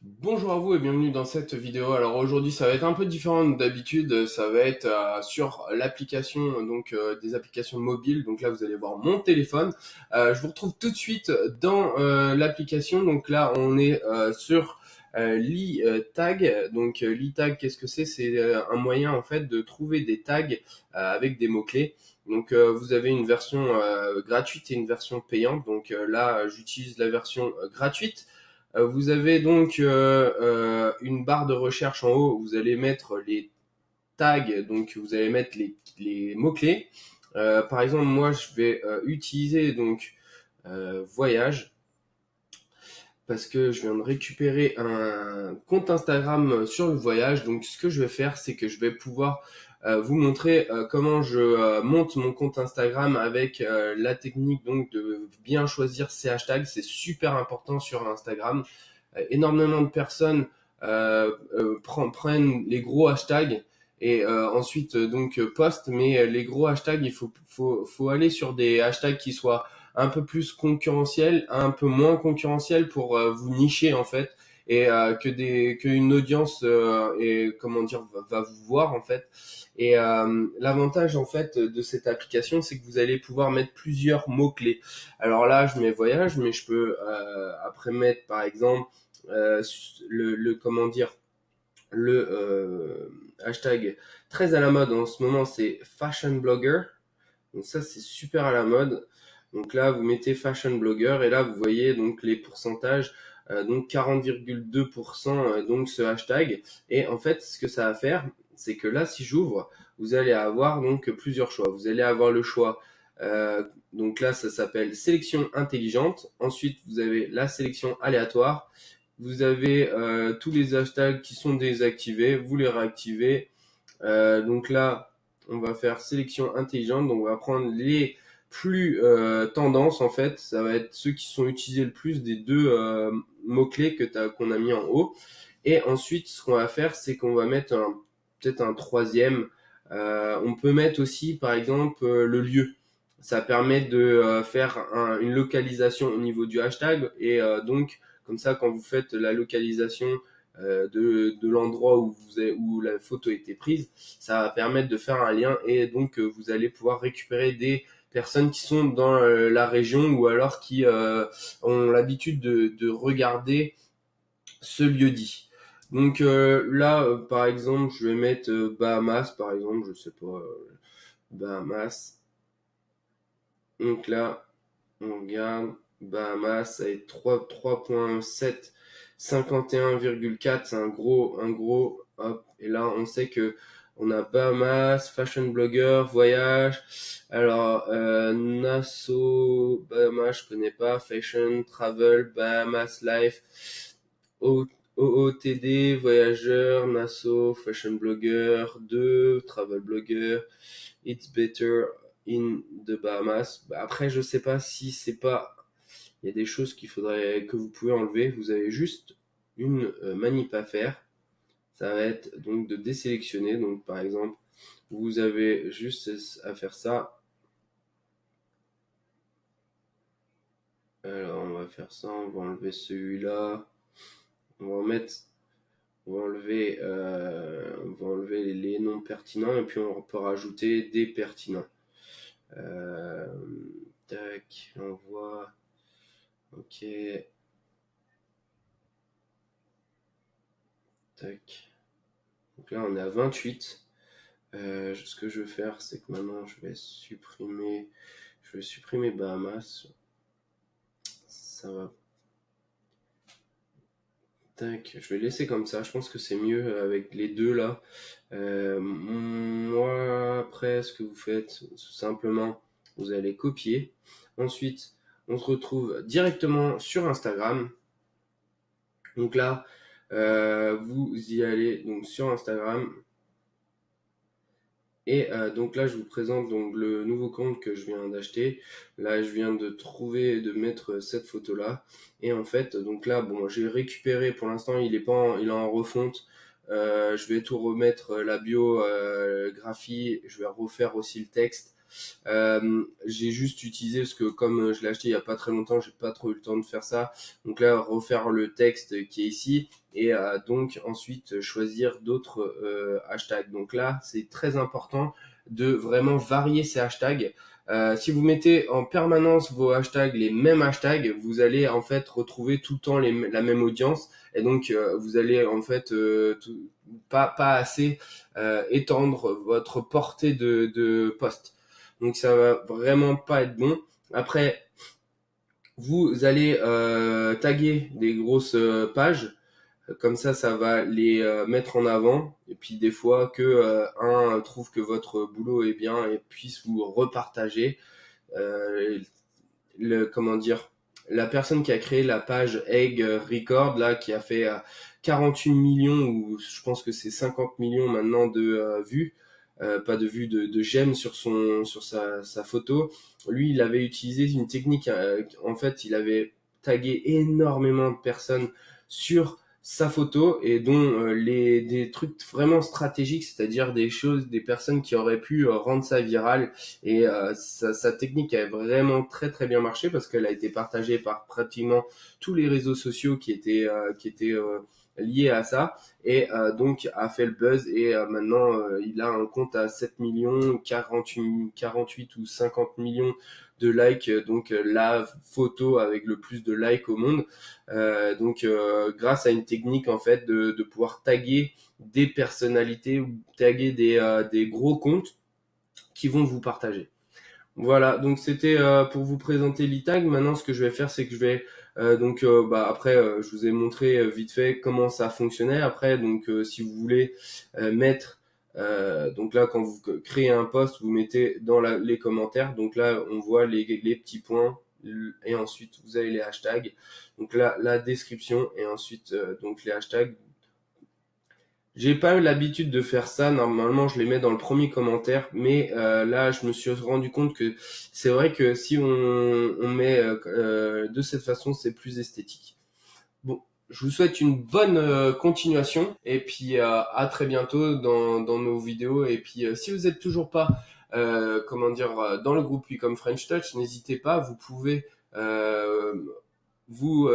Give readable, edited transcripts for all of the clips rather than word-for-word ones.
Bonjour à vous et bienvenue dans cette vidéo. Alors aujourd'hui ça va être un peu différent d'habitude, ça va être sur l'application, des applications mobiles. Donc là vous allez voir mon téléphone. Je vous retrouve tout de suite dans l'application. Donc là on est sur l'e-tag. Donc l'e-tag, qu'est-ce que c'est? C'est un moyen en fait de trouver des tags avec des mots-clés. Donc vous avez une version gratuite et une version payante. Donc là j'utilise la version gratuite. Vous avez donc une barre de recherche en haut. Vous allez mettre les tags, donc vous allez mettre les mots-clés. Par exemple, moi, je vais utiliser donc voyage parce que je viens de récupérer un compte Instagram sur le voyage. Donc, ce que je vais faire, c'est que je vais pouvoir vous montrer comment je monte mon compte Instagram avec la technique donc de bien choisir ses hashtags. C'est super important sur Instagram. Énormément de personnes prennent les gros hashtags et ensuite postent, mais les gros hashtags, faut aller sur des hashtags qui soient un peu plus concurrentiels, un peu moins concurrentiels pour vous nicher en fait et qu'une audience et comment dire va vous voir en fait. Et l'avantage en fait de cette application, c'est que vous allez pouvoir mettre plusieurs mots clés. Alors là, je mets voyage, mais je peux après mettre par exemple comment dire le hashtag très à la mode en ce moment, c'est fashion blogger. Donc ça c'est super à la mode. Donc là vous mettez fashion blogger et là vous voyez donc les pourcentages, donc 40,2% donc ce hashtag. Et en fait ce que ça va faire, c'est que là si j'ouvre, vous allez avoir donc plusieurs choix. Vous allez avoir le choix donc là ça s'appelle sélection intelligente. Ensuite vous avez la sélection aléatoire. Vous avez tous les hashtags qui sont désactivés, vous les réactivez. Donc là, on va faire sélection intelligente. Donc on va prendre les plus tendances en fait. Ça va être ceux qui sont utilisés le plus des deux mots-clés qu'on a mis en haut. Et ensuite, ce qu'on va faire, c'est qu'on va mettre peut-être un troisième. On peut mettre aussi, par exemple, le lieu. Ça permet de faire une localisation au niveau du hashtag et donc comme ça, quand vous faites la localisation de l'endroit où la photo a été prise, ça va permettre de faire un lien et donc vous allez pouvoir récupérer des personnes qui sont dans la région ou alors qui ont l'habitude de regarder ce lieu dit. Donc là, par exemple, je vais mettre Bahamas, par exemple, je sais pas, Bahamas. Donc là, on regarde Bahamas, ça va être 3.7, 51,4, c'est un gros, hop. Et là, on sait que on a Bahamas, fashion blogger, voyage. Alors, Nassau, Bahamas, je connais pas, fashion, travel, Bahamas, life, O- OOTD, voyageur, Nassau, fashion blogger, 2, travel blogger, It's better in the Bahamas. Bah, après, je sais pas si c'est pas. Il y a des choses qu'il faudrait que vous pouvez enlever. Vous avez juste une manip à faire. Ça va être donc de désélectionner. Donc, par exemple, vous avez juste à faire ça. Alors, on va faire ça. On va enlever celui-là. On va en mettre. On va enlever les noms pertinents et puis on peut rajouter des pertinents. Euh, tac, on voit. Ok, tac. Donc là, on est à 28. Ce que je vais faire, c'est que maintenant, je vais supprimer Bahamas. Ça va. Tac, je vais laisser comme ça. Je pense que c'est mieux avec les deux là. Moi, après, ce que vous faites, tout simplement, vous allez copier. Ensuite, on se retrouve directement sur Instagram. Donc là, vous y allez donc sur Instagram. Et donc là, je vous présente donc le nouveau compte que je viens d'acheter. Là, je viens de trouver, de mettre cette photo-là. Et en fait, donc là, bon, j'ai récupéré. Pour l'instant, il est en refonte. Je vais tout remettre, la biographie. Je vais refaire aussi le texte. J'ai juste utilisé, parce que comme je l'ai acheté il y a pas très longtemps, j'ai pas trop eu le temps de faire ça. Donc là, refaire le texte qui est ici et donc ensuite choisir d'autres hashtags. Donc là, c'est très important de vraiment varier ces hashtags. Si vous mettez en permanence vos hashtags, les mêmes hashtags, vous allez en fait retrouver tout le temps la même audience et donc vous allez en fait pas assez étendre votre portée de post. Donc ça va vraiment pas être bon. Après, vous allez taguer des grosses pages. Comme ça va les mettre en avant. Et puis des fois que un trouve que votre boulot est bien et puisse vous repartager. Euh, comment dire, la personne qui a créé la page Egg Record là, qui a fait 48 millions ou je pense que c'est 50 millions maintenant de vues. Pas de vues de j'aime sur sa photo. Lui, il avait utilisé une technique. En fait, il avait tagué énormément de personnes sur sa photo et dont des trucs vraiment stratégiques, c'est-à-dire des choses, des personnes qui auraient pu rendre ça viral. Et sa technique a vraiment très très bien marché parce qu'elle a été partagée par pratiquement tous les réseaux sociaux qui étaient liés à ça et donc a fait le buzz et maintenant il a un compte à 7 millions, 48 ou 50 millions de likes, donc la photo avec le plus de likes au monde. Donc grâce à une technique en fait de pouvoir taguer des personnalités ou taguer des gros comptes qui vont vous partager. Voilà, donc c'était pour vous présenter l'e-tag. Maintenant, ce que je vais faire, c'est que je vais après, je vous ai montré vite fait comment ça fonctionnait. Après, donc si vous voulez mettre, donc là, quand vous créez un post, vous mettez dans les commentaires. Donc là, on voit les petits points et ensuite vous avez les hashtags. Donc là, la description et ensuite donc les hashtags. J'ai pas eu l'habitude de faire ça. Normalement, je les mets dans le premier commentaire, mais là, je me suis rendu compte que c'est vrai que si on met de cette façon, c'est plus esthétique. Bon, je vous souhaite une bonne continuation et puis à très bientôt dans nos vidéos. Et puis, si vous êtes toujours pas, dans le groupe comme French Touch, n'hésitez pas. Vous pouvez vous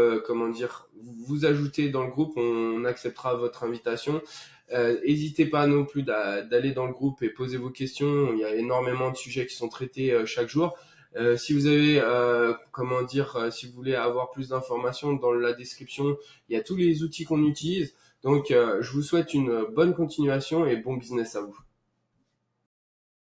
ajouter dans le groupe, on acceptera votre invitation. N'hésitez pas non plus d'aller dans le groupe et poser vos questions. Il y a énormément de sujets qui sont traités chaque jour. Si vous avez, si vous voulez avoir plus d'informations, dans la description, il y a tous les outils qu'on utilise. Donc, je vous souhaite une bonne continuation et bon business à vous.